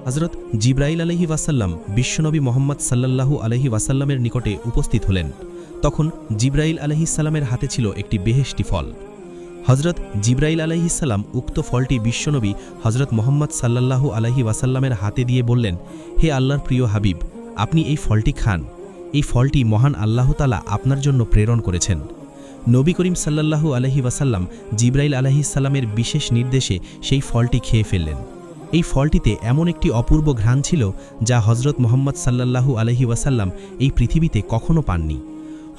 হজরত জিব্রাইল আলহি ওয়াসাল্লাম বিশ্বনবী মোহাম্মদ সাল্লাল্লাহু আলহি ওয়াসাল্লামের নিকটে উপস্থিত হলেন। তখন জিব্রাইল আলহিসাল্লামের হাতে ছিল একটি বেহেশতি ফল। হজরত জিব্রাইল আলহিসাল্লাম উক্ত ফলটি বিশ্বনবী হজরত মোহাম্মদ সাল্লাল্লাহু আলহি ওয়াসাল্লামের হাতে দিয়ে বললেন, হে আল্লাহর প্রিয় হাবিব, আপনি এই ফলটি খান। এই ফলটি মহান আল্লাহ তাআলা আপনার জন্য প্রেরণ করেছেন। নবী করিম সাল্লাল্লাহু আলহি ওয়াসাল্লাম জিব্রাইল আলহিসাল্লামের বিশেষ নির্দেশে সেই ফলটি খেয়ে ফেললেন। এই ফলটিতে এমন একটি অপূর্ব ঘ্রাণ ছিল যা হজরত মোহাম্মদ সাল্লাল্লাহু আলহি ওয়াসাল্লাম এই পৃথিবীতে কখনও পাননি।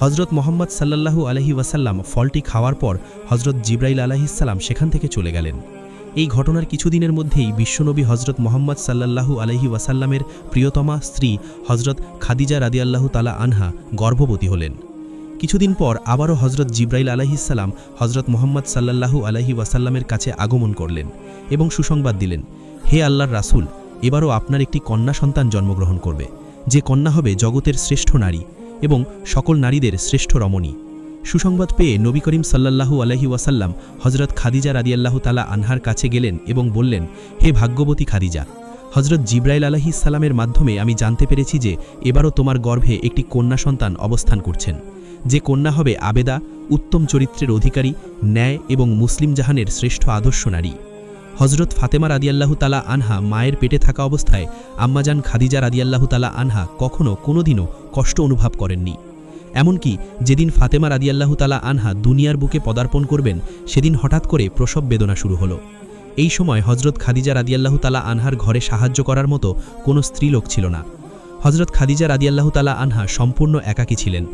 হজরত মোহাম্মদ সাল্লাল্লাহু আলহি ওয়াসাল্লাম ফলটি খাওয়ার পর হজরত জিব্রাইল আলহিসাল্লাম সেখান থেকে চলে গেলেন। এই ঘটনার কিছুদিনের মধ্যেই বিশ্বনবী হজরত মোহাম্মদ সাল্লাল্লাহু আলহি ওয়াসাল্লামের প্রিয়তমা স্ত্রী হজরত খাদিজা রাদিয়াল্লাহু তাআলা আনহা গর্ভবতী হলেন। কিছুদিন পর আবারও হজরত জিব্রাইল আলহিসাল্লাম হজরত মোহাম্মদ সাল্লাল্লাহু আলহি ওয়াসাল্লামের কাছে আগমন করলেন এবং সুসংবাদ দিলেন, হে আল্লাহর রাসূল, এবারও আপনার একটি কন্যা সন্তান জন্মগ্রহণ করবে, যে কন্যা হবে জগতের শ্রেষ্ঠ নারী এবং সকল নারীদের শ্রেষ্ঠ রমণী। সুসংবাদ পেয়ে নবী করিম সাল্লাল্লাহু আলহি ওয়াসাল্লাম হজরত খাদিজা রাদিয়াল্লাহু তাআলা আনহার কাছে গেলেন এবং বললেন, হে ভাগ্যবতী খাদিজা, হজরত জিব্রাইল আলহিসাল্লামের মাধ্যমে আমি জানতে পেরেছি যে এবারও তোমার গর্ভে একটি কন্যা সন্তান অবস্থান করছেন, যে কন্যা হবে আবেদা, উত্তম চরিত্রের অধিকারী, ন্যায় এবং মুসলিম জাহানের শ্রেষ্ঠ আদর্শ নারী। হজরত ফাতেমা রাদিয়াল্লাহু তাআলা আনহা মায়ের পেটে থাকা অবস্থায় আম্মাজান খাদিজা রাদিয়াল্লাহু তাআলা আনহা কোনোদিনও কষ্ট অনুভব করেননি। এমনকি যেদিন ফাতেমা রাদিয়াল্লাহু তাআলা আনহা দুনিয়ার বুকে পদার্পণ করবেন, সেদিন হঠাৎ করে প্রসব বেদনা শুরু হলো। এই সময় হজরত খাদিজা রাদিয়াল্লাহু তাআলা আনহার ঘরে সাহায্য করার মতো কোনো স্ত্রীলোক ছিল না। হজরত খাদিজা রাদিয়াল্লাহু তাআলা আনহা সম্পূর্ণ একাকী ছিলেন।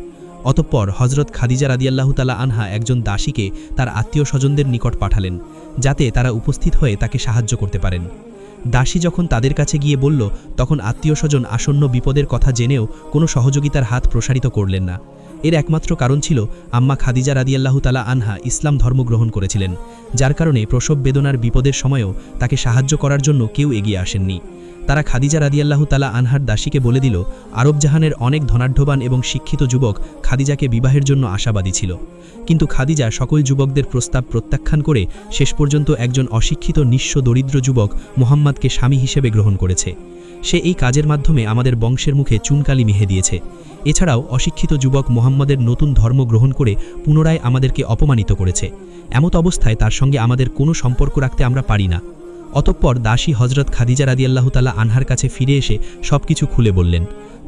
অতঃপর হজরত খাদিজা রাদিয়াল্লাহু তাআলা আনহা একজন দাসীকে তার আত্মীয় স্বজনদের নিকট পাঠালেন, যাতে তারা উপস্থিত হয়ে তাকে সাহায্য করতে পারেন। দাসী যখন তাদের কাছে গিয়ে বলল, তখন আত্মীয় স্বজন আসন্ন বিপদের কথা জেনেও কোনো সহযোগিতার হাত প্রসারিত করলেন না। এর একমাত্র কারণ ছিল আম্মা খাদিজা রাদিয়াল্লাহু তাআলা আনহা ইসলাম ধর্ম গ্রহণ করেছিলেন, যার কারণে প্রসব বেদনার বিপদের সময়েও তাকে সাহায্য করার জন্য কেউ এগিয়ে আসেননি। তারা খাদিজা রাদিয়াল্লাহু তাআলা আনহার দাসীকে বলে দিল, আরব জাহানের অনেক ধনাঢ্যবান এবং শিক্ষিত যুবক খাদিজাকে বিবাহের জন্য আশাবাদী ছিল, কিন্তু খাদিজা সকল যুবকদের প্রস্তাব প্রত্যাখ্যান করে শেষ পর্যন্ত একজন অশিক্ষিত নিঃস্ব দরিদ্র যুবক মুহাম্মাদকে স্বামী হিসেবে গ্রহণ করেছে। সে এই কাজের মাধ্যমে আমাদের বংশের মুখে চুনকালি মিহে দিয়েছে। এছাড়াও অশিক্ষিত যুবক মুহাম্মাদের নতুন ধর্ম গ্রহণ করে পুনরায় আমাদেরকে অপমানিত করেছে। এমত অবস্থায় তার সঙ্গে আমাদের কোনো সম্পর্ক রাখতে আমরা পারি না। অতঃপর দাসী হজরত খাদিজা রাদিয়াল্লাহু তাআলা আনহার কাছে ফিরে এসে সবকিছু খুলে বললেন।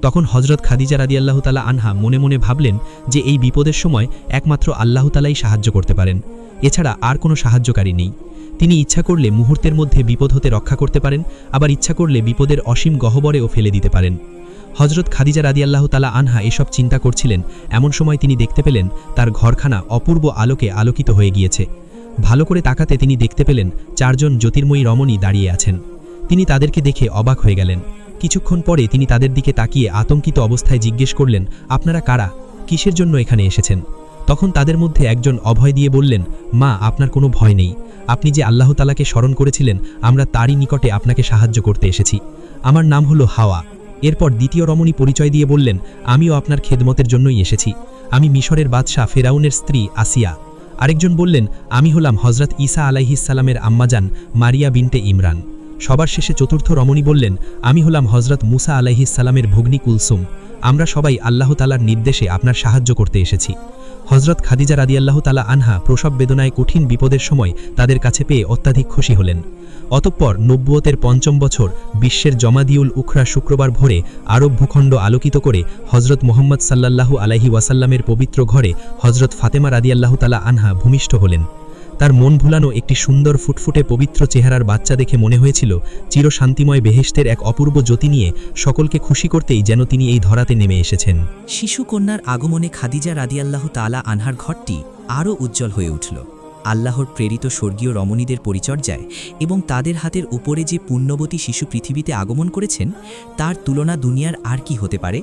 তখন হজরত খাদিজা রাদিয়াল্লাহু তাআলা আনহা মনে মনে ভাবলেন যে এই বিপদের সময় একমাত্র আল্লাহ তাআলাই সাহায্য করতে পারেন, এছাড়া আর কোনো সাহায্যকারী নেই। তিনি ইচ্ছা করলে মুহূর্তের মধ্যে বিপদ হতে রক্ষা করতে পারেন, আবার ইচ্ছা করলে বিপদের অসীম গহ্বরেও ফেলে দিতে পারেন। হজরত খাদিজা রাদিয়াল্লাহু তাআলা আনহা এসব চিন্তা করছিলেন, এমন সময় তিনি দেখতে পেলেন তার ঘরখানা অপূর্ব আলোকে আলোকিত হয়ে গিয়েছে। ভালো করে তাকাতে তিনি দেখতে পেলেন 4 জন জ্যোতির্ময়ী রমণী দাঁড়িয়ে আছেন। তিনি তাদেরকে দেখে অবাক হয়ে গেলেন। কিছুক্ষণ পরে তিনি তাদের দিকে তাকিয়ে আতঙ্কিত অবস্থায় জিজ্ঞেস করলেন, আপনারা কারা? কিসের জন্য এখানে এসেছেন? তখন তাদের মধ্যে একজন অভয় দিয়ে বললেন, মা, আপনার কোনো ভয় নেই। আপনি যে আল্লাহ তাআলাকে স্মরণ করেছিলেন, আমরা তারই নিকটে আপনাকে সাহায্য করতে এসেছি। আমার নাম হলো হাওয়া। এরপর দ্বিতীয় রমণী পরিচয় দিয়ে বললেন, আমিও আপনার খেদমতের জন্যই এসেছি। আমি মিশরের বাদশাহ ফেরাউনের স্ত্রী আসিয়া। আরেকজন বললেন, আমি হলাম হজরত ঈসা আলাইহিসসালামের আম্মাজান মারিয়া বিনতে ইমরান। সবার শেষে চতুর্থ রমণী বললেন, আমি হলাম হজরত মুসা আলাইহিসসালামের ভগ্নী কুলসুম। আমরা সবাই আল্লাহ তাআলার নির্দেশে আপনার সাহায্য করতে এসেছি। হজরত খাদিজা রাদিয়াল্লাহু তাআলা আনহা প্রসব বেদনায় কঠিন বিপদের সময় তাদের কাছে পেয়ে অত্যাধিক খুশি হলেন। অতঃপর নবুয়তের ৫ম বছর বিশ্বের জমাদিউল উখরা শুক্রবার ভোরে আরব ভূখণ্ড আলোকিত করে হজরত মুহাম্মদ সাল্লাল্লাহু আলাইহি ওয়াসাল্লামের পবিত্র ঘরে হজরত ফাতেমা রাদিয়াল্লাহু তাআলা আনহা ভূমিষ্ঠ হলেন। তার মন ভুলানো একটি সুন্দর ফুটফুটে পবিত্র চেহারার বাচ্চা দেখে মনে হয়েছিল চিরশান্তিময় বেহেশতের এক অপূর্ব জ্যোতি নিয়ে সকলকে খুশি করতেই যেন তিনি এই ধরাতে নেমে এসেছেন। শিশু কন্যার আগমনে খাদিজা রাদিয়াল্লাহু তাআলা আনহার ঘরটি আরও উজ্জ্বল হয়ে উঠল। আল্লাহর প্রেরিত স্বর্গীয় রমণীদের পরিচর্যায় এবং তাদের হাতের উপরে যে পুণ্যবতী শিশু পৃথিবীতে আগমন করেছেন, তার তুলনা দুনিয়ার আর কি হতে পারে?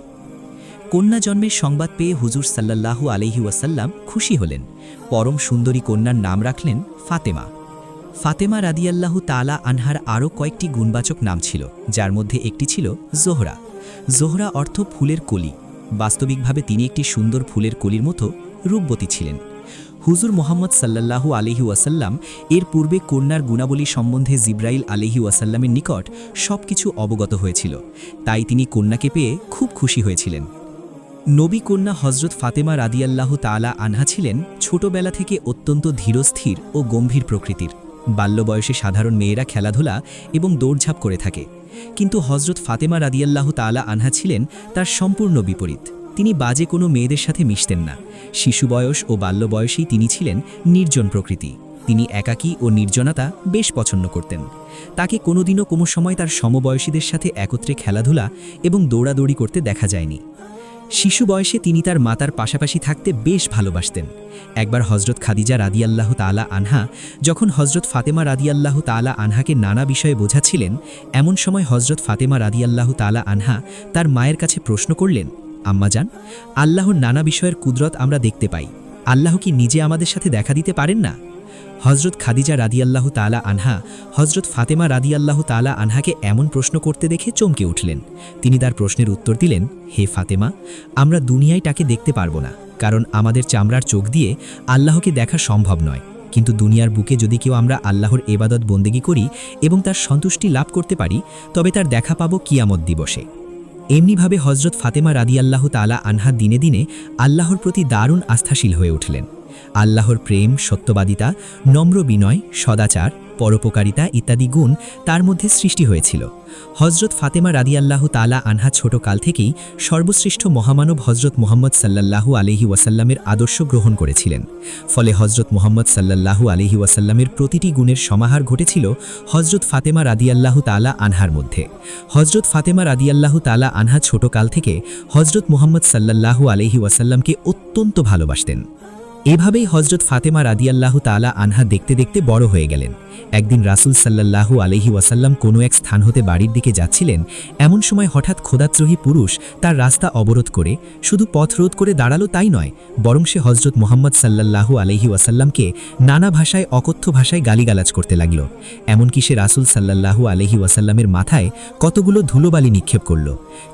কন্যা জন্মের সংবাদ পেয়ে হুজুর সাল্লাল্লাহু আলাইহি ওয়াসাল্লাম খুশি হলেন। পরম সুন্দরী কন্যার নাম রাখলেন ফাতেমা। ফাতেমা রাদিয়াল্লাহু তাআলা আনহার আরও কয়েকটি গুণবাচক নাম ছিল, যার মধ্যে একটি ছিল জোহরা। জোহরা অর্থ ফুলের কলি। বাস্তবিকভাবে তিনি একটি সুন্দর ফুলের কলির মতো রূপবতী ছিলেন। হুজুর মোহাম্মদ সাল্লাল্লাহু আলাইহি ওয়াসাল্লাম এর পূর্বে কন্যার গুণাবলী সম্বন্ধে জিব্রাইল আলাইহি ওয়াসাল্লামের নিকট সবকিছু অবগত হয়েছিল, তাই তিনি কন্যাকে পেয়ে খুব খুশি হয়েছিলেন। নবী কন্যা হজরত ফাতেমা রাদিয়াল্লাহু তাআলা আনহা ছিলেন ছোটবেলা থেকে অত্যন্ত ধীরস্থির ও গম্ভীর প্রকৃতির। বাল্য বয়সে সাধারণ মেয়েরা খেলাধুলা এবং দৌড়ঝাঁপ করে থাকে, কিন্তু হজরত ফাতেমা রাদিয়াল্লাহু তাআলা আনহা ছিলেন তার সম্পূর্ণ বিপরীত। তিনি বাজে কোনো মেয়েদের সাথে মিশতেন না। শিশু বয়স ও বাল্য বয়সেই তিনি ছিলেন নির্জন প্রকৃতি। তিনি একাকী ও নির্জনতা বেশ পছন্দ করতেন। তাকে কোনোদিনও কোনো সময় তার সমবয়সীদের সাথে একত্রে খেলাধুলা এবং দৌড়াদৌড়ি করতে দেখা যায়নি। শিশু বয়সে তিনি তার মাতার পাশাপাশি থাকতে বেশ ভালোবাসতেন। একবার হজরত খাদিজা রাদিয়াল্লাহু তাআলা আনহা যখন হজরত ফাতেমা রাদিয়াল্লাহু তাআলা আনহাকে নানা বিষয়ে বোঝাচ্ছিলেন, এমন সময় হজরত ফাতেমা রাদিয়াল্লাহু তাআলা আনহা তার মায়ের কাছে প্রশ্ন করলেন, আম্মাজান, আল্লাহর নানা বিষয়ের কুদরত আমরা দেখতে পাই, আল্লাহ কি নিজে আমাদের সাথে দেখা দিতে পারেন না? হজরত খাদিজা রাদিয়াল্লাহু তাআলা আনহা হজরত ফাতেমা রাদিয়াল্লাহু তাআলা আনহাকে এমন প্রশ্ন করতে দেখে চমকে উঠলেন। তিনি তার প্রশ্নের উত্তর দিলেন, হে ফাতেমা, আমরা দুনিয়ায় তাকে দেখতে পারবো না, কারণ আমাদের চামড়ার চোখ দিয়ে আল্লাহকে দেখা সম্ভব নয়। কিন্তু দুনিয়ার বুকে যদি কেউ আমরা আল্লাহর ইবাদত বন্দেগী করি এবং তার সন্তুষ্টি লাভ করতে পারি, তবে তার দেখা পাবো কিয়ামত দিবসে। এমনিভাবে হজরত ফাতেমা রাদিয়াল্লাহু তাআলা আনহা দিনে দিনে আল্লাহর প্রতি দারুণ আস্থাশীল হয়ে উঠলেন। আল্লাহর প্রেম, সত্যবাদিতা, নম্র বিনয়, সদাচার, পরোপকারিতা ইত্যাদি গুণ তার মধ্যে সৃষ্টি হয়েছিল। হজরত ফাতেমা রাদিয়াল্লাহু তাআলা আনহা ছোটকাল থেকেই সর্বশ্রেষ্ঠ মহামানব হজরত মুহাম্মদ সাল্লাল্লাহু আলাইহি ওয়াসাল্লামের আদর্শ গ্রহণ করেছিলেন। ফলে হজরত মুহাম্মদ সাল্লাল্লাহু আলাইহি ওয়াসাল্লামের প্রতিটি গুণের সমাহার ঘটেছিল হজরত ফাতেমা রাদিয়াল্লাহু তাআলা আনহার মধ্যে। হজরত ফাতেমা রাদিয়াল্লাহু তাআলা আনহা ছোটকাল থেকে হজরত মুহাম্মদ সাল্লাল্লাহু আলাইহি ওয়াসাল্লামকে অত্যন্ত ভালোবাসতেন। এভাবেই হজরত ফাতেমা রাদিয়াল্লাহু তাআলা আনহা দেখতে দেখতে বড় হয়ে গেলেন। একদিন রাসূল সাল্লাল্লাহু আলাইহি ওয়াসাল্লাম কোনো এক স্থান হতে বাড়ির দিকে যাচ্ছিলেন। এমন সময় হঠাৎ খোদাত্রোহী পুরুষ তার রাস্তা অবরোধ করে শুধু পথ রোধ করে দাঁড়ালো তাই নয়, বরং সে হজরত মুহাম্মদ সাল্লাল্লাহু আলাইহি ওয়াসাল্লামকে নানা ভাষায়, অকথ্য ভাষায় গালিগালাজ করতে লাগল। এমনকি সে রাসূল সাল্লাল্লাহু আলাইহি ওয়াসাল্লামের মাথায় কতগুলো ধুলোবালি নিক্ষেপ করল।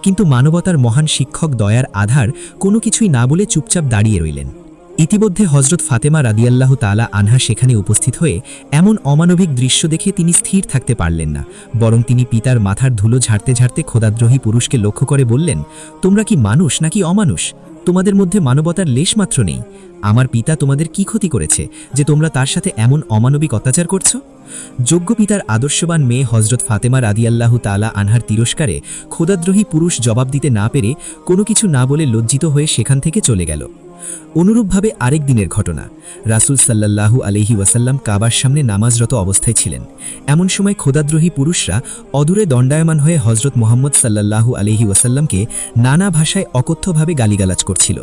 কিন্তু মানবতার মহান শিক্ষক দয়ার আধার কোনো কিছুই না বলে চুপচাপ দাঁড়িয়ে রইলেন। ইতিমধ্যে হজরত ফাতেমা রাদিয়াল্লাহু তাআলা আনহা সেখানে উপস্থিত হয়ে এমন অমানবিক দৃশ্য দেখে তিনি স্থির থাকতে পারলেন না, বরং তিনি পিতার মাথার ধুলো ঝাড়তে ঝাড়তে খোদাদ্রোহী পুরুষকে লক্ষ্য করে বললেন, তোমরা কি মানুষ নাকি অমানুষ? তোমাদের মধ্যে মানবতার লেশমাত্র নেই। আমার পিতা তোমাদের কি ক্ষতি করেছে যে তোমরা তার সাথে এমন অমানবিক অত্যাচার করছো? যোগ্য পিতার আদর্শবান মেয়ে হজরত ফাতেমা রাদিয়াল্লাহু তাআলা আনহার তিরস্কারে খোদাদ্রোহী পুরুষ জবাব দিতে না পেরে কোনো কিছু না বলে লজ্জিত হয়ে সেখান থেকে চলে গেল। অনুরূপভাবে আরেক দিনের ঘটনা, রাসূল সাল্লাল্লাহু আলাইহি ওয়াসাল্লাম কাবার সামনে নামাজরত অবস্থায় ছিলেন। এমন সময় খোদাদ্রোহী পুরুষরা অদূরে দণ্ডায়মান হয়ে হজরত মুহাম্মদ সাল্লাল্লাহু আলাইহি ওয়াসাল্লামকে নানা ভাষায় অকথ্যভাবে গালিগালাজ করছিল।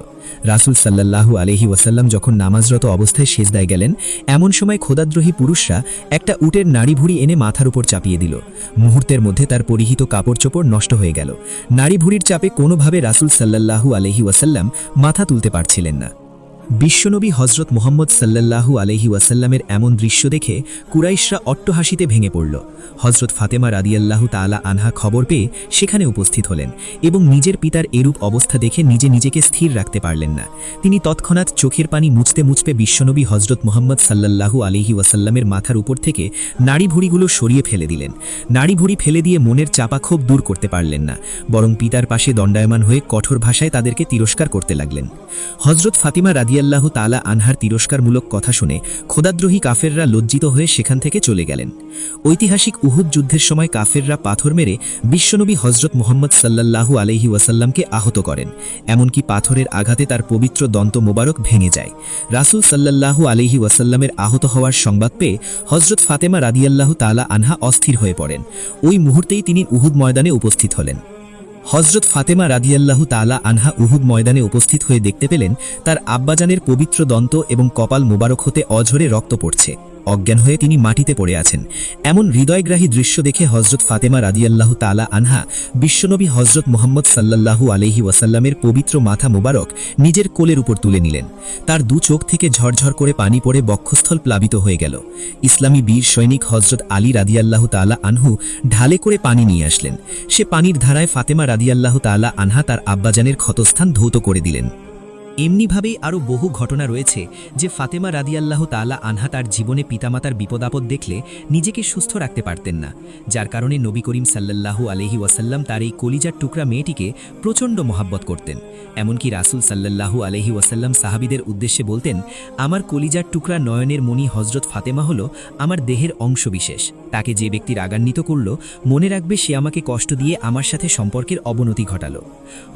রাসূল সাল্লাল্লাহু আলাইহি ওয়াসাল্লাম যখন নামাজরত অবস্থায় সেজদায় গেলেন, এমন সময় খোদাদ্রোহী পুরুষরা একটা উটের নাড়ি ভুঁড়ি এনে মাথার উপর চাপিয়ে দিল। মুহূর্তের মধ্যে তার পরিহিত কাপড় চোপড় নষ্ট হয়ে গেল। নাড়ি ভুঁড়ির চাপে কোনোভাবে রাসূল সাল্লাল্লাহু আলাইহি ওয়াসাল্লাম মাথা তুলতে পারছিলেন না। বিশ্বনবী হজরত মুহাম্মদ সাল্লাল্লাহু আলাইহি ওয়াসাল্লামের এমন দৃশ্য দেখে কুরাইশরা অট্টহাসিতে ভেঙে পড়ল। হজরত ফাতেমা রাদিয়াল্লাহু তাআলা আনহা খবর পেয়ে সেখানে উপস্থিত হলেন এবং নিজের পিতার এরূপ অবস্থা দেখে নিজেকে স্থির রাখতে পারলেন না। তিনি তৎক্ষণাৎ চোখের পানি মুছতে মুছতে বিশ্বনবী হজরত মুহাম্মদ সাল্লাল্লাহু আলাইহি ওয়াসাল্লামের মাথার উপর থেকে নাড়ি ভুঁড়িগুলো সরিয়ে ফেলে দিলেন। নাড়ি ভুঁড়ি ফেলে দিয়ে মনের চাপা ক্ষোভ দূর করতে পারলেন না, বরং পিতার পাশে দণ্ডায়মান হয়ে কঠোর ভাষায় তাদেরকে তিরস্কার করতে লাগলেন। হজরত ফাতিমা রাদিয়াল্লাহু তাআলা আনহার তিরস্কারমূলক কথা শুনে খোদাদ্রোহী কাফেররা লজ্জিত হয়ে সেখান থেকে চলে গেলেন। ঐতিহাসিক উহুদ যুদ্ধের সময় কাফেররা পাথর মেরে বিশ্বনবী হজরত মুহাম্মদ সাল্লাল্লাহু আলাইহি ওয়াসাল্লামকে আহত করেন। এমনকি পাথরের আঘাতে তার পবিত্র দন্ত মোবারক ভেঙে যায়। রাসূল সাল্লাল্লাহু আলাইহি ওয়াসাল্লামের আহত হওয়ার সংবাদ পেয়ে হজরত ফাতেমা রাদিয়াল্লাহু তাআলা আনহা অস্থির হয়ে পড়েন। ওই মুহূর্তেই তিনি উহুদ ময়দানে উপস্থিত হলেন। হজরত ফাতেমা রাদিয়াল্লাহু তাআলা আনহা উহুদ ময়দানে উপস্থিত হয়ে দেখতে পেলেন তার আব্বাজানের পবিত্র দন্ত এবং কপাল মোবারক হতে অঝরে রক্ত পড়ছে। অজ্ঞান হয়ে তিনি মাটিতে পড়ে আছেন। এমন হৃদয়গ্রাহী দৃশ্য দেখে হজরত ফাতেমা রাদিয়াল্লাহু তাআলা আনহা বিশ্বনবী হজরত মুহাম্মদ সাল্লাল্লাহু আলাইহি ওয়াসাল্লামের পবিত্র মাথা মোবারক নিজের কোলের উপর তুলে নিলেন। তার দু চোখ থেকে ঝরঝর করে পানি পড়ে বক্ষস্থল প্লাবিত হয়ে গেল। ইসলামী বীর সৈনিক হজরত আলী রাদিয়াল্লাহু তাআলা আনহু ঢালে করে পানি নিয়ে আসলেন। সে পানির ধারায় ফাতেমা রাদিয়াল্লাহু তাআলা আনহা তার আব্বাজানের ক্ষতস্থান ধৌত করে দিলেন। এমনিভাবেই আরও বহু ঘটনা রয়েছে যে ফাতেমা রাদিয়াল্লাহু তাআলা আনহা তার জীবনে পিতামাতার বিপদাপদ দেখলে নিজেকে সুস্থ রাখতে পারতেন না, যার কারণে নবী করিম সাল্লাল্লাহু আলাইহি ওয়াসাল্লাম তার এই কলিজার টুকরা মেয়েটিকে প্রচণ্ড মহাব্বত করতেন। এমনকি রাসূল সাল্লাল্লাহু আলাইহি ওয়াসাল্লাম সাহাবীদের উদ্দেশ্যে বলতেন, আমার কলিজার টুকরা নয়নের মণি হজরত ফাতেমা হল আমার দেহের অংশবিশেষ। তাকে যে ব্যক্তি রাগান্বিত করল, মনে রাখবে সে আমাকে কষ্ট দিয়ে আমার সাথে সম্পর্কের অবনতি ঘটালো।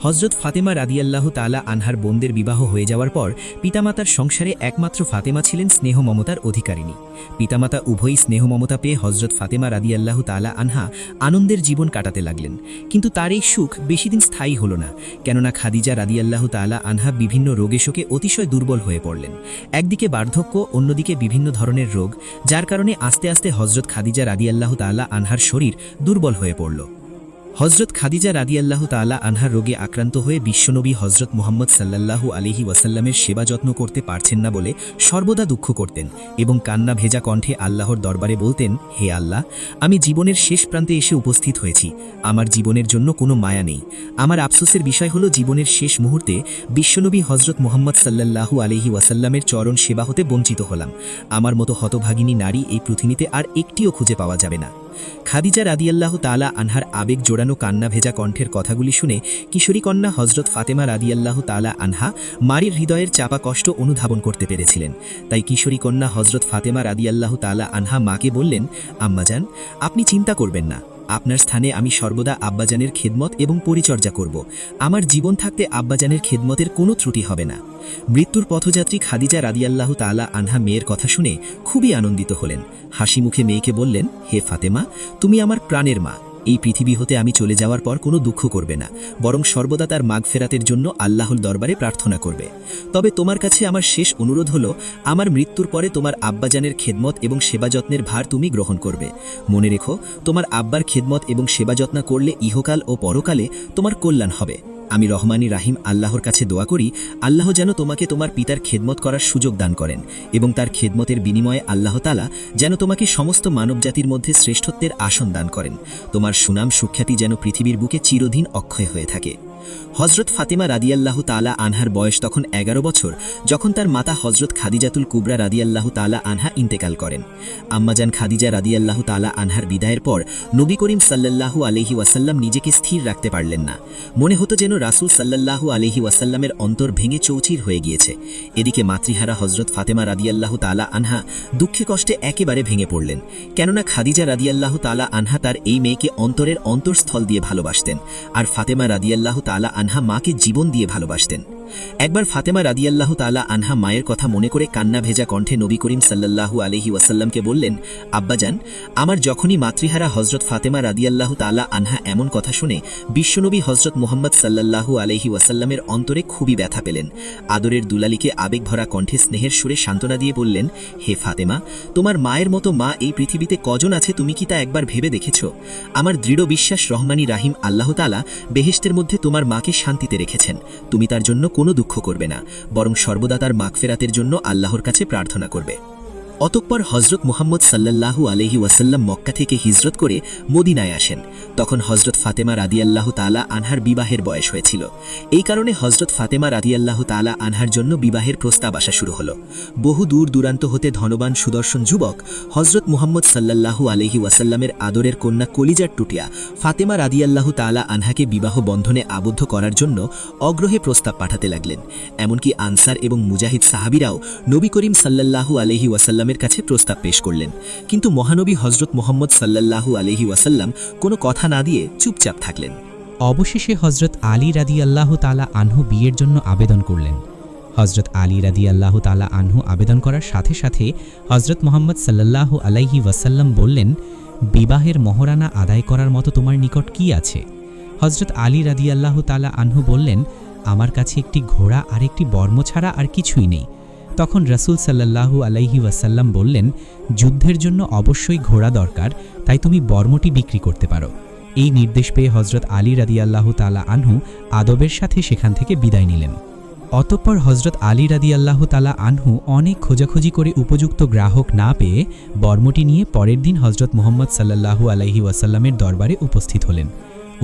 হজরত ফাতেমা রাদিয়াল্লাহু তাআলা আনহার বোনদের বিবাহ হয়ে যাওয়ার পর পিতামাতার সংসারে একমাত্র ফাতেমা ছিলেন স্নেহ মমতার অধিকারিণী। পিতামাতা উভয়ই স্নেহ মমতা পেয়ে হজরত ফাতেমা রাদিয়াল্লাহু তাআলা আনহা আনন্দের জীবন কাটাতে লাগলেন। কিন্তু তার এই সুখ বেশিদিন স্থায়ী হল না, কেননা খাদিজা রাদিয়াল্লাহু তাআলা আনহা বিভিন্ন রোগে শোকে অতিশয় দুর্বল হয়ে পড়লেন। একদিকে বার্ধক্য, অন্যদিকে বিভিন্ন ধরনের রোগ, যার কারণে আস্তে আস্তে হজরত খাদিজা রাদিয়াল্লাহু তাআলা আনহার শরীর দুর্বল হয়ে পড়ল। হজরত খাদিজা রাদিয়াল্লাহু তাআলা আনহার রোগে আক্রান্ত হয়ে বিশ্বনবী হজরত মুহাম্মদ সাল্লাল্লাহু আলাইহি ওয়াসাল্লামের সেবা যত্ন করতে পারছেন না বলে সর্বদা দুঃখ করতেন এবং কান্না ভেজা কণ্ঠে আল্লাহর দরবারে বলতেন, হে আল্লাহ, আমি জীবনের শেষ প্রান্তে এসে উপস্থিত হয়েছি, আমার জীবনের জন্য কোনো মায়া নেই। আমার আফসোসের বিষয় হলো জীবনের শেষ মুহূর্তে বিশ্বনবী হজরত মুহাম্মদ সাল্লাল্লাহু আলাইহি ওয়াসাল্লামের চরণ সেবা হতে বঞ্চিত হলাম। আমার মতো হতভাগিনী নারী এই পৃথিবীতে আর একটিও খুঁজে পাওয়া যাবে না। খাদিজা রাদিয়াল্লাহু তাআলা আনহার আবেগ জোড়ানো কান্না ভেজা কণ্ঠের কথাগুলি শুনে কিশোরী কন্যা হজরত ফাতেমা রাদিয়াল্লাহু তাআলা আনহা মারির হৃদয়ের চাপা কষ্ট অনুধাবন করতে পেরেছিলেন। তাই কিশোরী কন্যা হজরত ফাতেমা রাদিয়াল্লাহু তাআলা আনহা মাকে বললেন, আম্মাজান, আপনি চিন্তা করবেন না, আপনার স্থানে আমি সর্বদা আব্বাজানের খেদমত এবং পরিচর্যা করব। আমার জীবন থাকতে আব্বাজানের খেদমতের কোনো ত্রুটি হবে না। মৃত্যুর পথযাত্রী খাদিজা রাদিয়াল্লাহু তাআলা আনহা মেয়ের কথা শুনে খুবই আনন্দিত হলেন। হাসি মুখে মেয়েকে বললেন, হে ফাতেমা, তুমি আমার প্রাণের মা। এই পৃথিবী হতে আমি চলে যাওয়ার পর কোনো দুঃখ করবে না, বরং সর্বদা তার মাগফেরাতের জন্য আল্লাহর দরবারে প্রার্থনা করবে। তবে তোমার কাছে আমার শেষ অনুরোধ হলো, আমার মৃত্যুর পরে তোমার আব্বাজানের খেদমত এবং সেবা যত্নের ভার তুমি গ্রহণ করবে। মনে রেখো, তোমার আব্বার খেদমত এবং সেবা যত্ন করলে ইহকাল ও পরকালে তোমার কল্যাণ হবে। আমি রহমানি রাহিম আল্লাহর কাছে দোয়া করি, আল্লাহ যেন তোমাকে তোমার পিতার খেদমত করার সুযোগ দান করেন এবং তার খেদমতের বিনিময়ে আল্লাহ তাআলা যেন তোমাকে সমস্ত মানবজাতির মধ্যে শ্রেষ্ঠত্বের আসন দান করেন। তোমার সুনাম সুখ্যাতি যেন পৃথিবীর বুকে চিরদিন অক্ষয় হয়ে থাকে। হজরত ফাতেমা রাদিয়াল্লাহু তাআলা আনহার বয়স তখন 11 বছর, যখন তার মাতা হজরত খাদিজাতুল কুবরা রাদিয়াল্লাহু তাআলা আনহা ইন্তেকাল করেন। আম্মাজান খাদিজা রাদিয়াল্লাহু তাআলা আনহার বিদায়ের পর নবী করিম সাল্লাল্লাহু আলাইহি ওয়াসাল্লাম নিজেকে স্থির রাখতে পারলেন না। মনে হতো যেন রাসূল সাল্লাল্লাহু আলাইহি ওয়াসাল্লামের অন্তর ভেঙে চৌচির হয়ে গিয়েছে। এদিকে মাতৃহারা হজরত ফাতেমা রাদিয়াল্লাহু তাআলা আনহা দুঃখে কষ্টে একেবারে ভেঙে পড়লেন, কেননা খাদিজা রাদিয়াল্লাহু তাআলা আনহা তার এই মেয়েকে অন্তরের অন্তরস্থল দিয়ে ভালোবাসতেন, আর ফাতেমা রাদিয়াল্লাহু তাআলা আনহা মাকে জীবন দিয়ে ভালোবাসতেন। একবার ফাতেমা রাদিয়াল্লাহু তাআলা আনহা মায়ের কথা মনে করে কান্না ভেজা কণ্ঠে নবী করিম সাল্লাল্লাহু আলাইহি ওয়াসাল্লামকে বললেন, আব্বাজান, আমার যখনই মাতৃহারা হজরত ফাতেমা রাদিয়াল্লাহু তাআলা আনহা এমন কথা শুনে বিশ্বনবী হজরত মুহাম্মদ সাল্লাল্লাহু আলাইহি ওয়াসাল্লামের অন্তরে খুবই ব্যথা পেলেন। আদরের দুলালিকে আবেগভরা কণ্ঠে স্নেহের সুরে সান্ত্বনা দিয়ে বললেন, হে ফাতেমা, তোমার মায়ের মতো মা এই পৃথিবীতে কজন আছে তুমি কি তা একবার ভেবে দেখেছ? আমার দৃঢ় বিশ্বাস রহমানি রাহিম আল্লাহ তাআলা বেহেশতের মধ্যে তোমার মাকে শান্তিতে রেখেছেন। তুমি তার জন্য কোনো দুঃখ করবে না, বরং সর্বদা তার মাগফিরাতের জন্য আল্লাহর কাছে প্রার্থনা করবে। অতঃপর হজরত মুহাম্মদ সাল্লাল্লাহু আলাইহি ওয়াসাল্লাম মক্কা থেকে হিজরত করে মদিনায় আসেন। তখন হজরত ফাতেমা রাদিয়াল্লাহু তাআলা আনহার বিবাহের বয়স হয়েছিল। এই কারণে হজরত ফাতেমা রাদিয়াল্লাহু তাআলা আনহার জন্য বিবাহের প্রস্তাব আসা শুরু হলো। বহু দূর দূরান্ত হতে ধনবান সুদর্শন যুবক হজরত মুহাম্মদ সাল্লাল্লাহু আলাইহি ওয়াসাল্লামের আদরের কন্যা কলিজার টুটিয়া ফাতেমা রাদিয়াল্লাহু তাআলা আনহাকে বিবাহ বন্ধনে আবদ্ধ করার জন্য অগ্রহে প্রস্তাব পাঠাতে লাগলেন। এমনকি আনসার এবং মুজাহিদ সাহাবীরাও নবী করিম সাল্লাল্লাহু আলাইহি ওয়াসাল্লামের কাছে প্রস্তাব পেশ করলেন, কিন্তু মহানবী হজরত মুহাম্মদ সাল্লাল্লাহু আলাইহি ওয়াসাল্লাম কোনো কথা না দিয়ে চুপচাপ থাকলেন। অবশেষে হজরত আলী রাদিয়াল্লাহু তাআলা আনহু বিয়ের জন্য আবেদন করলেন। হজরত আলী রাদিয়াল্লাহু তাআলা আনহু আবেদন করার সাথে সাথে হজরত মুহাম্মদ সাল্লাল্লাহু আলাইহি ওয়াসাল্লাম বললেন, বিবাহের মহরানা আদায় করার মতো তোমার নিকট কি আছে? হজরত আলী রাদিয়াল্লাহু তাআলা আনহু বললেন, আমার কাছে একটি ঘোড়া আর একটি বর্ম ছাড়া আর কিছুই নেই। তখন রাসূল সাল্লাল্লাহু আলাইহি ওয়াসাল্লাম বললেন, যুদ্ধের জন্য অবশ্যই ঘোড়া দরকার, তাই তুমি বর্মটি বিক্রি করতে পারো। এই নির্দেশ পেয়ে হজরত আলী রাদিয়াল্লাহু তাআলা আনহু আদবের সাথে সেখান থেকে বিদায় নিলেন। অতঃপর হজরত আলী রাদিয়াল্লাহু তাআলা আনহু অনেক খোঁজাখুঁজি করে উপযুক্ত গ্রাহক না পেয়ে বর্মটি নিয়ে পরের দিন হজরত মুহাম্মদ সাল্লাল্লাহু আলাইহি ওয়াসাল্লামের দরবারে উপস্থিত হলেন।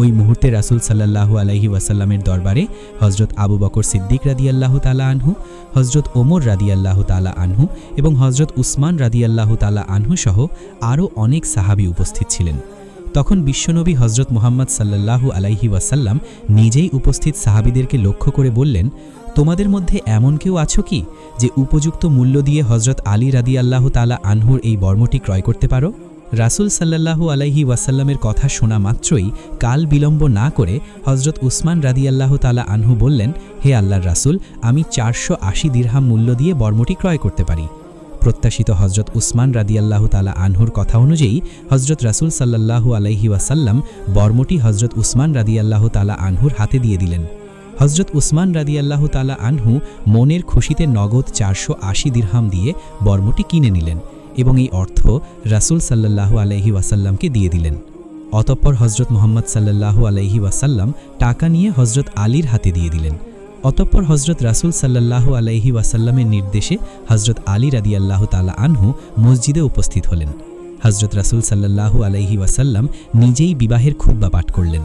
ওই মুহূর্তে রাসূল সাল্লাল্লাহু আলাইহি ওয়াসাল্লামের দরবারে হজরত আবু বকর সিদ্দিক রাদিয়াল্লাহু তাআলা আনহু, হজরত ওমর রাদিয়াল্লাহু তাআলা আনহু এবং হজরত উসমান রাদিয়াল্লাহু তাআলা আনহু সহ আরও অনেক সাহাবী উপস্থিত ছিলেন। তখন বিশ্বনবী হজরত মুহাম্মদ সাল্লাল্লাহু আলাইহি ওয়াসাল্লাম নিজেই উপস্থিত সাহাবীদেরকে লক্ষ্য করে বললেন, তোমাদের মধ্যে এমন কেউ আছো কি যে উপযুক্ত মূল্য দিয়ে হজরত আলী রাদিয়াল্লাহু তাআলা আনহুর এই বর্মটি ক্রয় করতে পারো? রাসূল সাল্লাল্লাহু আলাইহি ওয়াসাল্লামের কথা শোনা মাত্রই কাল বিলম্ব না করে হজরত উসমান রাদিয়াল্লাহু তাআলা আনহু বললেন, হে আল্লাহর রাসূল, আমি 480 দিরহাম মূল্য দিয়ে বর্মটি ক্রয় করতে পারি। প্রত্যাশিত হজরত উসমান রাদিয়াল্লাহু তাআলা আনহুর কথা অনুযায়ী হজরত রাসূল সাল্লাল্লাহু আলাইহি ওয়াসাল্লাম বর্মটি হজরত উসমান রাদিয়াল্লাহু তাআলা আনহুর হাতে দিয়ে দিলেন। হজরত উসমান রাদিয়াল্লাহু তাআলা আনহু মনের খুশিতে নগদ 480 দিরহাম দিয়ে বর্মটি কিনে নিলেন এবং এই অর্থ রাসূল সাল্লাল্লাহু আলাইহি ওয়াসাল্লামকে দিয়ে দিলেন। অতঃপর হজরত মুহাম্মদ সাল্লাল্লাহু আলাইহি ওয়াসাল্লাম টাকা নিয়ে হজরত আলীর হাতে দিয়ে দিলেন। অতঃপর হজরত রাসূল সাল্লাল্লাহু আলাইহি ওয়াসাল্লামের নির্দেশে হজরত আলী রাদিয়াল্লাহু তাআলা আনহু মসজিদে উপস্থিত হলেন। হজরত রাসূল সাল্লাল্লাহু আলাইহি ওয়াসাল্লাম নিজেই বিবাহের খুতবা পাঠ করলেন।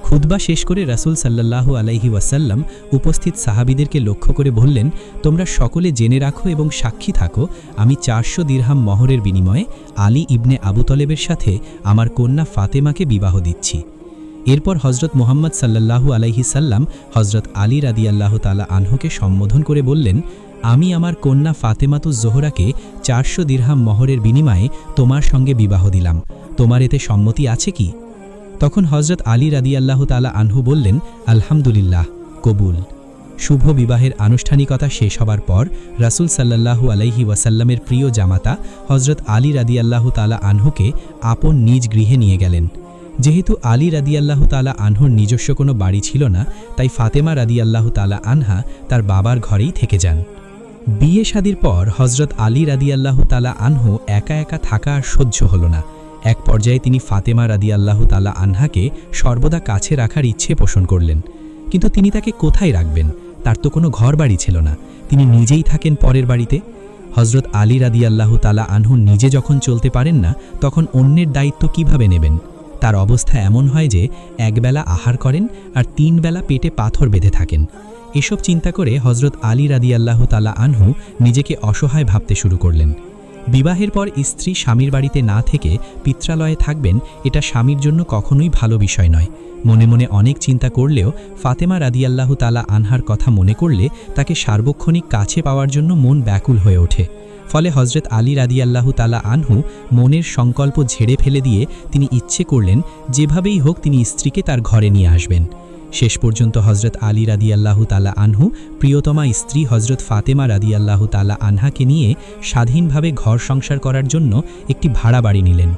খুতবা শেষ করে রাসূল সাল্লাল্লাহু আলাইহি ওয়াসাল্লাম উপস্থিত সাহাবীদেরকে লক্ষ্য করে বললেন, তোমরা সকলে জেনে রাখো এবং সাক্ষী থাকো, আমি 400 দিরহাম মহরের বিনিময়ে আলী ইবনে আবু তলেবের সাথে আমার কন্যা ফাতেমাকে বিবাহ দিচ্ছি। এরপর হজরত মুহাম্মদ সাল্লাল্লাহু আলাইহি সাল্লাম হজরত আলী রাদিয়াল্লাহু তাআলা আনহুকে সম্বোধন করে বললেন, আমি আমার কন্যা ফাতেমাতুজ জোহরাকে 400 দিরহাম মহরের বিনিময়ে তোমার সঙ্গে বিবাহ দিলাম, তোমার এতে সম্মতি আছে কি? তখন হজরত আলী রাদিয়াল্লাহু তাআলা আনহু বললেন, আলহামদুলিল্লাহ, কবুল। শুভ বিবাহের আনুষ্ঠানিকতা শেষ হবার পর রাসূল সাল্লাল্লাহু আলাইহি ওয়াসাল্লামের প্রিয় জামাতা হজরত আলী রাদিয়াল্লাহু তাআলা আনহুকে আপন নিজ গৃহে নিয়ে গেলেন। যেহেতু আলী রাদিয়াল্লাহু তাআলা আনহুর নিজস্ব কোনো বাড়ি ছিল না, তাই ফাতেমা রাদিয়াল্লাহু তাআলা আনহা তার বাবার ঘরেই থেকে যান। বিয়ে শাদীর পর হজরত আলী রাদিয়াল্লাহু তাআলা আনহু একা একা থাকা আর সহ্য হল না। এক পর্যায়ে তিনি ফাতেমা রাদিয়াল্লাহু তাআলা আনহাকে সর্বদা কাছে রাখার ইচ্ছে পোষণ করলেন, কিন্তু তিনি তাকে কোথায় রাখবেন? তার তো কোনো ঘর বাড়ি ছিল না, তিনি নিজেই থাকেন পরের বাড়িতে। হজরত আলী রাদিয়াল্লাহু তাআলা আনহু নিজে যখন চলতে পারেন না, তখন অন্যের দায়িত্ব কিভাবে নেবেন? তার অবস্থা এমন হয় যে একবেলা আহার করেন আর 3 বেলা পেটে পাথর বেঁধে থাকেন। এসব চিন্তা করে হজরত আলী রাদিয়াল্লাহু তাআলা আনহু নিজেকে অসহায় ভাবতে শুরু করলেন। বিবাহের পর স্ত্রী স্বামীর বাড়িতে না থেকে পিত্রালয়ে থাকবেন, এটা স্বামীর জন্য কখনোই ভালো বিষয় নয়। মনে মনে অনেক চিন্তা করলেও ফাতেমা রাদিয়াল্লাহু তাআলা আনহার কথা মনে করলে তাকে সার্বক্ষণিক কাছে পাওয়ার জন্য মন ব্যাকুল হয়ে ওঠে। ফলে হজরত আলী রাদিয়াল্লাহু তাআলা আনহু মনের সংকল্প ঝেড়ে ফেলে দিয়ে তিনি ইচ্ছে করলেন যেভাবেই হোক তিনি স্ত্রীকে তার ঘরে নিয়ে আসবেন। শেষ পর্যন্ত হজরত আলী রাদিয়াল্লাহু তাআলা আনহু প্রিয়তমা স্ত্রী হজরত ফাতেমা রাদিয়াল্লাহু তাআলা আনহাকে নিয়ে স্বাধীনভাবে ঘর সংসার করার জন্য একটি ভাড়া বাড়ি নিলেন।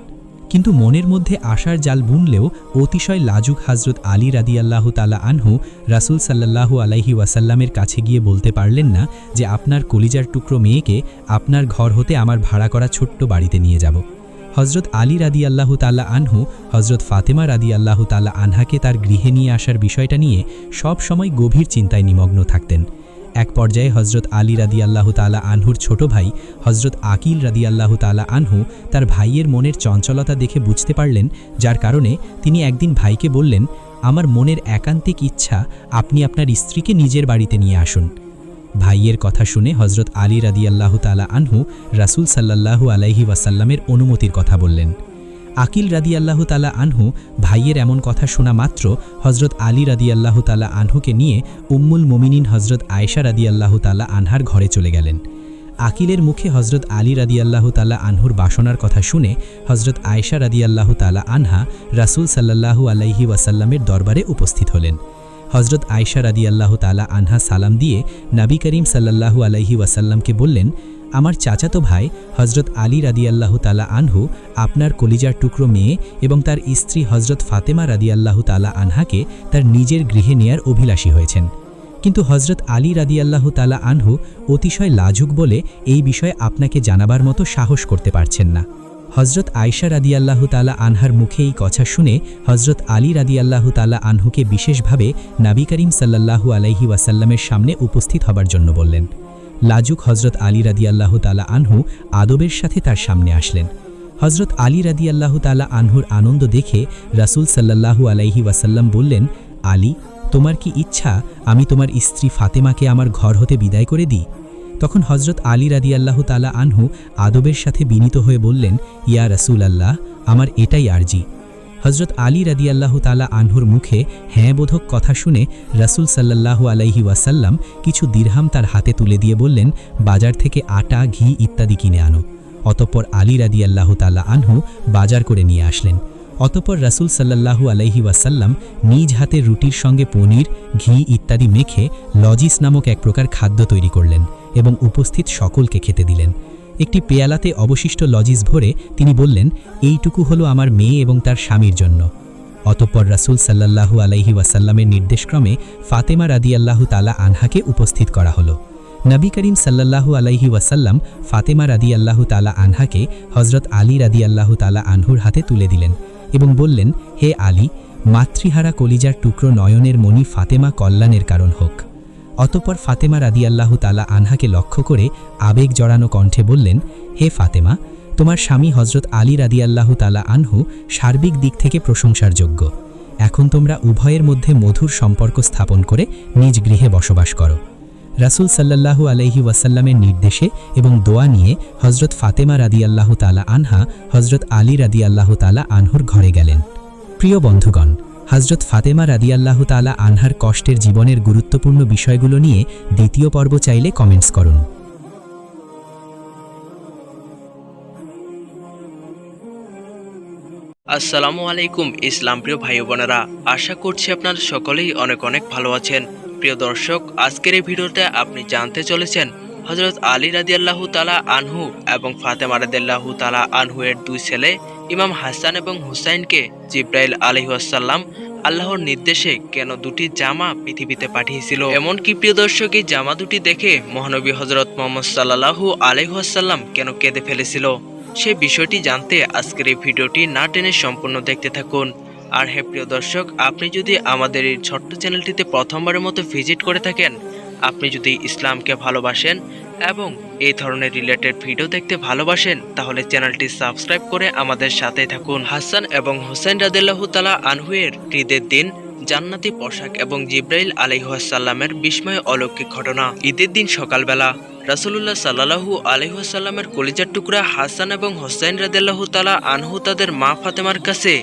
কিন্তু মনের মধ্যে আশার জাল বুনলেও অতিশয় লাজুক হজরত আলী রাদিয়াল্লাহু তাআলা আনহু রাসূল সাল্লাল্লাহু আলাইহি ওয়াসাল্লামের কাছে গিয়ে বলতে পারলেন না যে আপনার কলিজার টুকরো মেয়েকে আপনার ঘর হতে আমার ভাড়া করা ছোট্ট বাড়িতে নিয়ে যাব। হজরত আলী রাদিয়াল্লাহু তাআলা আনহু হজরত ফাতেমা রাদিয়াল্লাহু তাআলা আনহাকে তার গৃহে নিয়ে আসার বিষয়টা নিয়ে সব সময় গভীর চিন্তায় নিমগ্ন থাকতেন। এক পর্যায়ে হজরত আলী রাদিয়াল্লাহু তাআলা আনহুর ছোট ভাই হজরত আকিল রাদিয়াল্লাহু তাআলা আনহু তার ভাইয়ের মনের চঞ্চলতা দেখে বুঝতে পারলেন, যার কারণে তিনি একদিন ভাইকে বললেন, আমার মনের একান্তিক ইচ্ছা আপনি আপনার স্ত্রীকে নিজের বাড়িতে নিয়ে আসুন। ভাইয়ের কথা শুনে হজরত আলী রাদিয়াল্লাহু তাআলা আনহু রাসূল সাল্লাল্লাহু আলাইহি ওয়াসাল্লামের অনুমতির কথা বললেন। আকিল রাদিয়াল্লাহু তাআলা আনহু ভাইয়ের এমন কথা শোনা মাত্র হজরত আলী রাদিয়াল্লাহু তাআলা আনহুকে নিয়ে উম্মুল মুমিনিন হজরত আয়েশা রাদিয়াল্লাহু তাআলা আনহার ঘরে চলে গেলেন। আকিলের মুখে হজরত আলী রাদিয়াল্লাহু তাআলা আনহুর বাসনার কথা শুনে হজরত আয়েশা রাদিয়াল্লাহু তাআলা আনহা রাসূল সাল্লাল্লাহু আলাইহি ওয়াসাল্লামের দরবারে উপস্থিত হলেন। হজরত আয়েশা রাদিয়াল্লাহু তাআলা আনহা সালাম দিয়ে নবী করিম সাল্লাল্লাহু আলাইহি ওয়াসাল্লামকে বললেন, আমার চাচাতো ভাই হজরত আলী রাদিয়াল্লাহু তাআলা আনহু আপনার কলিজার টুকরো মেয়ে এবং তার স্ত্রী হজরত ফাতেমা রাদিয়াল্লাহু তাআলা আনহাকে তার নিজের গৃহে নেয়ার অভিলাষী হয়েছেন, কিন্তু হজরত আলী রাদিয়াল্লাহু তাআলা আনহু অতিশয় লাজুক বলে এই বিষয়ে আপনাকে জানাবার মতো সাহস করতে পারছেন না। হজরত আয়েশা রাদিয়াল্লাহু তাআলা আনহার মুখে এই কথা শুনে হজরত আলী রাদিয়াল্লাহু তাআলা আনহুকে বিশেষভাবে নবী করিম সাল্লাল্লাহু আলাইহি ওয়াসাল্লামের সামনে উপস্থিত হবার জন্য বললেন। লাজুক হজরত আলী রাদিয়াল্লাহু তাআলা আনহু আদবের সাথে তার সামনে আসলেন। হজরত আলী রাদিয়াল্লাহু তাআলা আনহুর আনন্দ দেখে রাসূল সাল্লাল্লাহু আলাইহি ওয়াসাল্লাম বললেন, আলী, তোমার কি ইচ্ছা আমি তোমার স্ত্রী ফাতেমাকে আমার ঘর হতে বিদায় করে দিই? তখন হজরত আলী রাদিয়াল্লাহু তাআলা আনহু আদবের সাথে বিনীত হয়ে বললেন, ইয়া রাসূলাল্লাহ, আমার এটাই আরজি। হজরত আলী রাদিয়াল্লাহু তাআলা আনহুর মুখে হ্যাঁ বোধক কথা শুনে রাসূল সাল্লাল্লাহু আলাইহি ওয়াসাল্লাম কিছু দিরহাম তার হাতে তুলে দিয়ে বললেন, বাজার থেকে আটা, ঘি ইত্যাদি কিনে আনো। অতঃপর আলী রাদিয়াল্লাহু তাআলা আনহু বাজার করে নিয়ে আসলেন। অতঃপর রাসূল সাল্লাল্লাহু আলাইহি ওয়াসাল্লাম নিজ হাতে রুটির সঙ্গে পনির, ঘি ইত্যাদি মেখে লজিস নামক এক প্রকার খাদ্য তৈরি করলেন এবং উপস্থিত সকলকে খেতে দিলেন। একটি পেয়ালাতে অবশিষ্ট লজিস ভরে তিনি বললেন, এইটুকু হলো আমার মেয়ে এবং তার স্বামীর জন্য। অতঃপর রাসূল সাল্লাল্লাহু আলাইহি ওয়াসাল্লামের নির্দেশক্রমে ফাতেমা রাদিয়াল্লাহু তাআলা আনহাকে উপস্থিত করা হলো। নবী করিম সাল্লাল্লাহু আলাইহি ওয়াসাল্লাম ফাতেমা রাদিয়াল্লাহু তাআলা আনহাকে হজরত আলী রাদিয়াল্লাহু তাআলা আনহুর হাতে তুলে দিলেন এবং বললেন, হে আলী, মাতৃহারা কলিজার টুকরো নয়নের মণি ফাতেমা কল্যাণের কারণ হোক। অতঃপর ফাতেমা রাদিয়াল্লাহু তাআলা আনহাকে লক্ষ্য করে আবেগ জড়ানো কণ্ঠে বললেন, হে ফাতেমা, তোমার স্বামী হজরত আলী রাদিয়াল্লাহু তাআলা আনহু সার্বিক দিক থেকে প্রশংসার যোগ্য। এখন তোমরা উভয়ের মধ্যে মধুর সম্পর্ক স্থাপন করে নিজ গৃহে বসবাস করো। রাসূল সাল্লাল্লাহু আলাইহি ওয়াসাল্লামের নির্দেশে এবং দোয়া নিয়ে হজরত ফাতেমা রাদিয়াল্লাহু তাআলা আনহা হজরত আলী রাদিয়াল্লাহু তাআলা আনহুর ঘরে গেলেন। প্রিয় বন্ধুগণ, হজরত ফাতেমা রাদিয়াল্লাহু তাআলা আনহার কষ্টের জীবনের গুরুত্বপূর্ণ বিষয়গুলো নিয়ে দ্বিতীয় পর্ব চাইলে কমেন্টস করুন। আসসালামু আলাইকুম ইসলাম প্রিয় ভাই বোনেরা, আশা করছি আপনারা সকলেই অনেক অনেক ভালো আছেন। প্রিয় দর্শক, আজকের এই ভিডিওতে আপনি জানতে চলেছেন হযরত আলী রাদিয়াল্লাহু তাআলা আনহু এবং ফাতেমা রাদিয়াল্লাহু তাআলা আনহু এর দুই ছেলে ইমাম হাসান এবং হুসাইনকে জিবরাইল আলাইহিস সালাম আল্লাহর নির্দেশে কেন দুটি জামা পৃথিবীতে পাঠিয়েছিল। এমনকি প্রিয় দর্শক, এই জামা দুটি দেখে মহানবী হযরত মুহাম্মদ সাল্লাল্লাহু আলাইহি ওয়াসাল্লাম কেন কেঁদে ফেলেছিল, সেই বিষয়টি জানতে আজকের এই ভিডিওটি না টেনে সম্পূর্ণ দেখতে থাকুন। আর হ্যাঁ প্রিয় দর্শক, আপনি যদি আমাদের এই ছোট্ট চ্যানেলটিতে প্রথমবারের মতো ভিজিট করে থাকেন, আপনি যদি ইসলামকে ভালোবাসেন এবং এই ধরনের রিলেটেড ভিডিও দেখতে ভালোবাসেন, তাহলে চ্যানেলটি সাবস্ক্রাইব করে আমাদের সাথে থাকুন। হাসান এবং হুসাইন রাদিয়াল্লাহু তাআলা আনহুয়ের ঈদের দিন জান্নাতি পোশাক এবং জিবরাইল আলাইহিস সালামের বিস্ময় অলৌকিক ঘটনা। ঈদের দিন সকালবেলা রাসূলুল্লাহ সাল্লাল্লাহু আলাইহি ওয়াসাল্লামের কলিজার টুকরা হাসান এবং হুসাইন রাদিয়াল্লাহু তাআলা আনহু তাদের মা ফাতেমার কাছে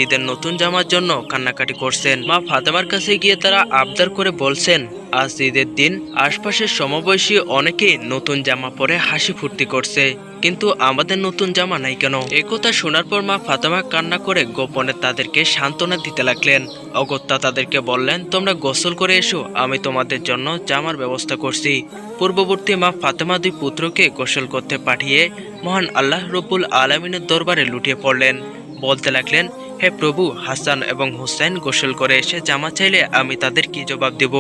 ঈদের নতুন জামার জন্য কান্নাকাটি করছেন। মা ফাতেমার কাছে গিয়ে তারা আবদার করে বলছেন, আজ ঈদের দিন আশপাশের সমবয়সী অনেকেই নতুন জামা পরে হাসি ফুর্তি করছে, কিন্তু আমাদের নতুন জামা নাই কেন? একথা শোনার পর মা ফাতেমা কান্না করে গোপনে তাদেরকে সান্ত্বনা দিতে লাগলেন। অগত্যা তাদেরকে বললেন, তোমরা গোসল করে এসো, আমি তোমাদের জন্য জামার ব্যবস্থা করছি। পূর্ববর্তী মা ফাতেমা দুই পুত্রকে গোসল করতে পাঠিয়ে মহান আল্লাহ রব্বুল আলামিনের দরবারে লুটিয়ে পড়লেন। বলতে লাগলেন, হে প্রভু, হাসান এবং হুসাইন গোসল করে এসে জামা চাইলে আমি তাদের কি জবাব দেব?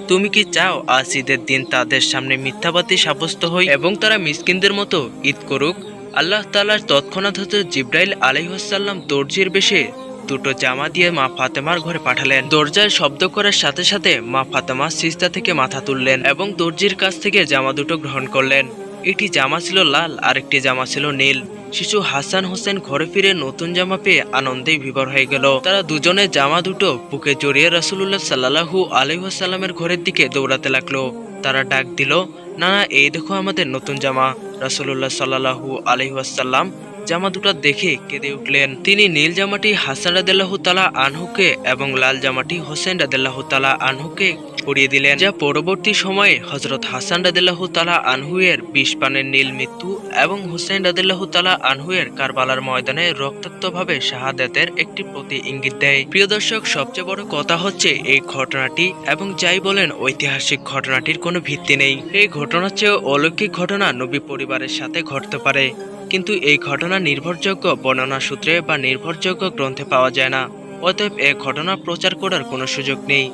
তুমি কি চাও আজ ঈদের দিন তাদের সামনে মিথ্যাবাদী সাব্যস্ত হই এবং তারা মিসকিনদের মতো ঈদ করুক? আল্লাহ তাআলার তৎক্ষণাৎ হযরত জিবরাইল আলাইহিস সালাম দর্জির বেশে দুটো জামা দিয়ে মা ফাতেমার ঘরে পাঠালেন। দরজায় শব্দ করার সাথে সাথে মা ফাতেমা সিজদা থেকে মাথা তুললেন এবং দর্জির কাছ থেকে জামা দুটো গ্রহণ করলেন। একটি জামা ছিল লাল আর একটি জামা ছিল নীল। শিশু হাসান হোসেন ঘরে ফিরে নতুন জামা পেয়ে আনন্দে বিভোর হয়ে গেল। তারা দুজনে জামা দুটো বুকে জড়িয়ে রাসূলুল্লাহ সাল্লাল্লাহু আলাইহি ওয়াসাল্লামের ঘরের দিকে দৌড়াতে লাগলো। তারা ডাক দিল, না না, এই দেখো আমাদের নতুন জামা। রাসূলুল্লাহ সাল্লাল্লাহু আলাইহি ওয়াসাল্লাম জামা দুটো দেখে কেঁদে উঠলেন। তিনি নীল জামাটি হাসান রাদিয়াল্লাহু তাআলা আনহুকে এবং লাল জামাটি হোসেন রাদিয়াল্লাহু তাআলা আনহুকে পরিয়ে দিলেন, যা পরবর্তী সময়ে হযরত হাসান রাদিয়াল্লাহু তাআলা আনহুয়ের বিষপানের নীল মৃত্যু এবং হুসাইন রাদিয়াল্লাহু তাআলা আনহুয়ের কারবালার ময়দানে রক্তাক্তভাবে শাহাদাতের একটি প্রতি ইঙ্গিত দেয়। প্রিয় দর্শক, সবচেয়ে বড় কথা হচ্ছে এই ঘটনাটি এবং যাই বলেন ঐতিহাসিক ঘটনাটির কোনো ভিত্তি নেই। এই ঘটনার চেয়ে অলৌকিক ঘটনা নবী পরিবারের সাথে ঘটতে পারে, কিন্তু এই ঘটনা নির্ভরযোগ্য বর্ণনা সূত্রে বা নির্ভরযোগ্য গ্রন্থে পাওয়া যায় না। অতএব এ ঘটনা প্রচার করার কোনো সুযোগ নেই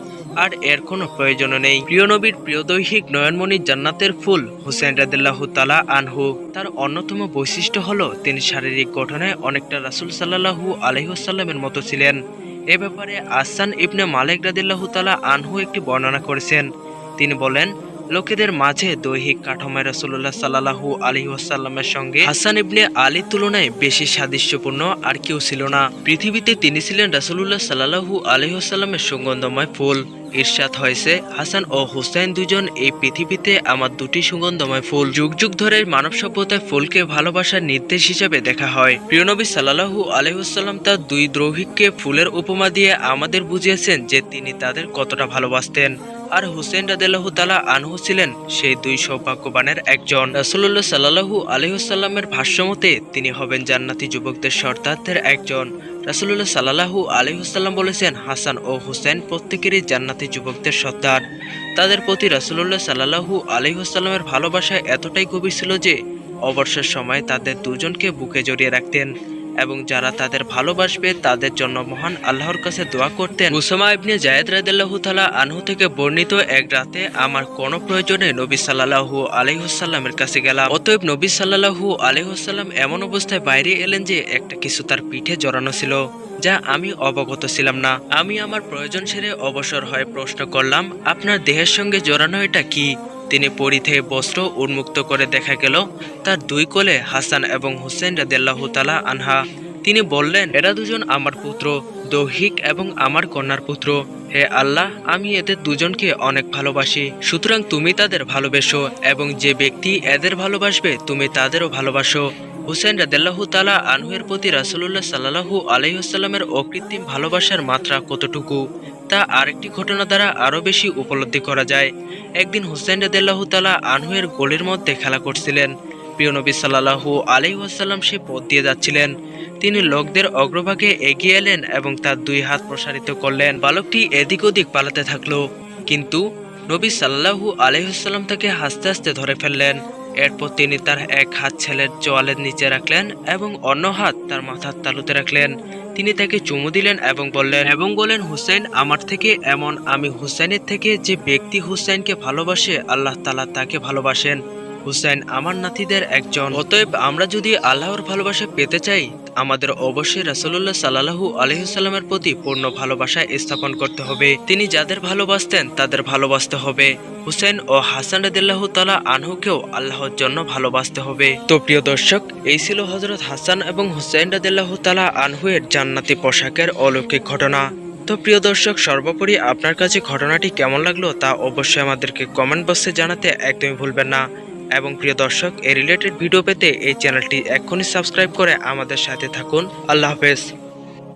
আর এর কোনো প্রয়োজনও নেই। প্রিয় নবীর প্রিয় দৈহিক নয়নমণি জান্নাতের ফুল হুসাইন রাদিয়াল্লাহু তাআলা আনহু, তার অন্যতম বৈশিষ্ট্য হলো তিনি শারীরিক গঠনে অনেকটা রাসূল সাল্লাল্লাহু আলাইহি ওয়াসাল্লামের মতো ছিলেন। এ ব্যাপারে আহসান ইবনে মালিক রাদিয়াল্লাহু তাআলা আনহু একটি বর্ণনা করেছেন। তিনি বলেন, লোকেদের মাঝে দৈহিক কাঠামোয় রাসূলুল্লাহ সাল্লাল্লাহু আলাইহি ওয়াসাল্লামের সঙ্গে হাসান ইবনে আলীর তুলনায় বেশি সাদৃশ্যপূর্ণ আর কেউ ছিল না। পৃথিবীতে তিনি ছিলেন রাসূলুল্লাহ সাল্লাল্লাহু আলাইহি ওয়াসাল্লামের সুগন্ধময় ফুল। ইরশাদ হয়েছে, হাসান ও হুসাইন দুজন এই পৃথিবীতে আমার দুটি সুগন্ধময় ফুল। যুগ যুগ ধরে মানব সভ্যতায় ফুলকে ভালোবাসার নির্দেশ হিসেবে দেখা হয়। প্রিয় নবী সাল্লাল্লাহু আলাইহি ওয়াসাল্লাম তার দুই দ্রৌহিককে ফুলের উপমা দিয়ে আমাদের বুঝিয়েছেন যে তিনি তাদের কতটা ভালোবাসতেন। আর হুসেইন রাদিয়াল্লাহু তাআলা আনহু ছিলেন সেই দুই সৌভাগ্যবানের একজন। রাসূলুল্লাহ সাল্লাল্লাহু আলাইহি ওয়াসাল্লামের ভাষ্যমতে তিনি হবেন জান্নাতি যুবকদের সর্দারদের একজন। রাসূলুল্লাহ সাল্লাল্লাহু আলাইহি ওয়াসাল্লাম বলেছেন, হাসান ও হুসেইন প্রত্যেকেরই জান্নাতি যুবকদের সর্দার। তাদের প্রতি রাসূলুল্লাহ সাল্লাল্লাহু আলাইহি ওয়াসাল্লামের ভালোবাসা এতটাই গভীর ছিল যে অবসর সময়ে তাদের দুজনকে বুকে জড়িয়ে রাখতেন এবং যারা তাদের ভালোবাসবে তাদের জন্য মহান আল্লাহর কাছে দোয়া করতেন। উসামা ইবনে যায়েদ রাদিয়াল্লাহু তাআলা আনহু থেকে বর্ণিত, এক রাতে আমার কোনো প্রয়োজনে নবী সাল্লাল্লাহু আলাইহি ওয়াসাল্লামের কাছে গেলাম। অতএব নবী সাল্লাল্লাহু আলাইহি ওয়াসাল্লাম এমন অবস্থায় বাইরে এলেন যে একটা কিছু তার পিঠে জড়ানো ছিল, যা আমি অবগত ছিলাম না। আমি আমার প্রয়োজন সেরে অবসর হয়ে প্রশ্ন করলাম, আপনার দেহের সঙ্গে জড়ানো এটা কি? তিনি পরিধে বস্ত্র উন্মুক্ত করে দেখা গেল তার দুই কোলে হাসান এবং হুসেইন রাদিয়াল্লাহু তাআলা আনহা। তিনি বললেন, এরা দুজন আমার পুত্র, দৈহিক এবং আমার কন্যার পুত্র। হে আল্লাহ, আমি এদের দুজনকে অনেক ভালোবাসি, সুতরাং তুমি তাদের ভালোবেসো এবং যে ব্যক্তি এদের ভালোবাসবে তুমি তাদেরও ভালোবাসো। হুসেইন রাদিয়াল্লাহু তাআলা আনহুর প্রতি রাসূলুল্লাহ সাল্লাল্লাহু আলাইহি ওয়াসাল্লামের অকৃত্রিম ভালোবাসার মাত্রা কতটুকু তা আরেকটি ঘটনা দ্বারা আরো বেশি উপলব্ধি করা যায়। একদিন হুসেইন রাদিয়াল্লাহু তাআলা আনহুর গলির মধ্যে খেলা করছিলেন। প্রিয় নবী সাল্লাল্লাহু আলাইহি ওয়াসাল্লাম সে পথ দিয়ে যাচ্ছিলেন। তিনি লোকদের অগ্রভাগে এগিয়ে এলেন এবং তার দুই হাত প্রসারিত করলেন। বালকটি এদিক ওদিক পালাতে থাকলো, কিন্তু নবী সাল্লাল্লাহু আলাইহি ওয়াসাল্লাম তাকে হাসতে হাসতে ধরে ফেললেন। এরপর তিনি তার এক হাত ছেলের চোয়ালের নিচে রাখলেন এবং অন্য হাত তার মাথার তালুতে রাখলেন। তিনি তাকে চুমু দিলেন এবং বললেন, হুসেইন আমার থেকে এমন, আমি হুসেইনের থেকে যে ব্যক্তি হুসেইনকে ভালোবাসে আল্লাহ তাআলা তাকে ভালোবাসেন। হুসেইন আমার নাতিদের একজন। অতএব আমরা যদি আল্লাহর ভালোবাসা পেতে চাই আমাদের অবশ্যই রাসূলুল্লাহ সাল্লাল্লাহু আলাইহি ওয়াসাল্লামের প্রতি পূর্ণ ভালোবাসা স্থাপন করতে হবে। তিনি যাদের ভালোবাসতেন তাদের ভালোবাসতে হবে। হুসেইন ও হাসান রাদিয়াল্লাহু তাআলা আনহুকেও আল্লাহর জন্য ভালোবাসতে হবে। তো প্রিয় দর্শক, এই ছিল হযরত হাসান এবং হুসেইন রাদিয়াল্লাহু তাআলা আনহুয়ের জান্নাতি পোশাকের অলৌকিক ঘটনা। তো প্রিয় দর্শক, সর্বোপরি আপনার কাছে ঘটনাটি কেমন লাগলো তা অবশ্যই আমাদেরকে কমেন্ট বক্সে জানাতে একদমই ভুলবেন না। এবং প্রিয় দর্শক, এই রিলেটেড ভিডিও পেতে এই চ্যানেলটি এক্ষুনি সাবস্ক্রাইব করে আমাদের সাথে থাকুন। আল্লাহ হাফেজ।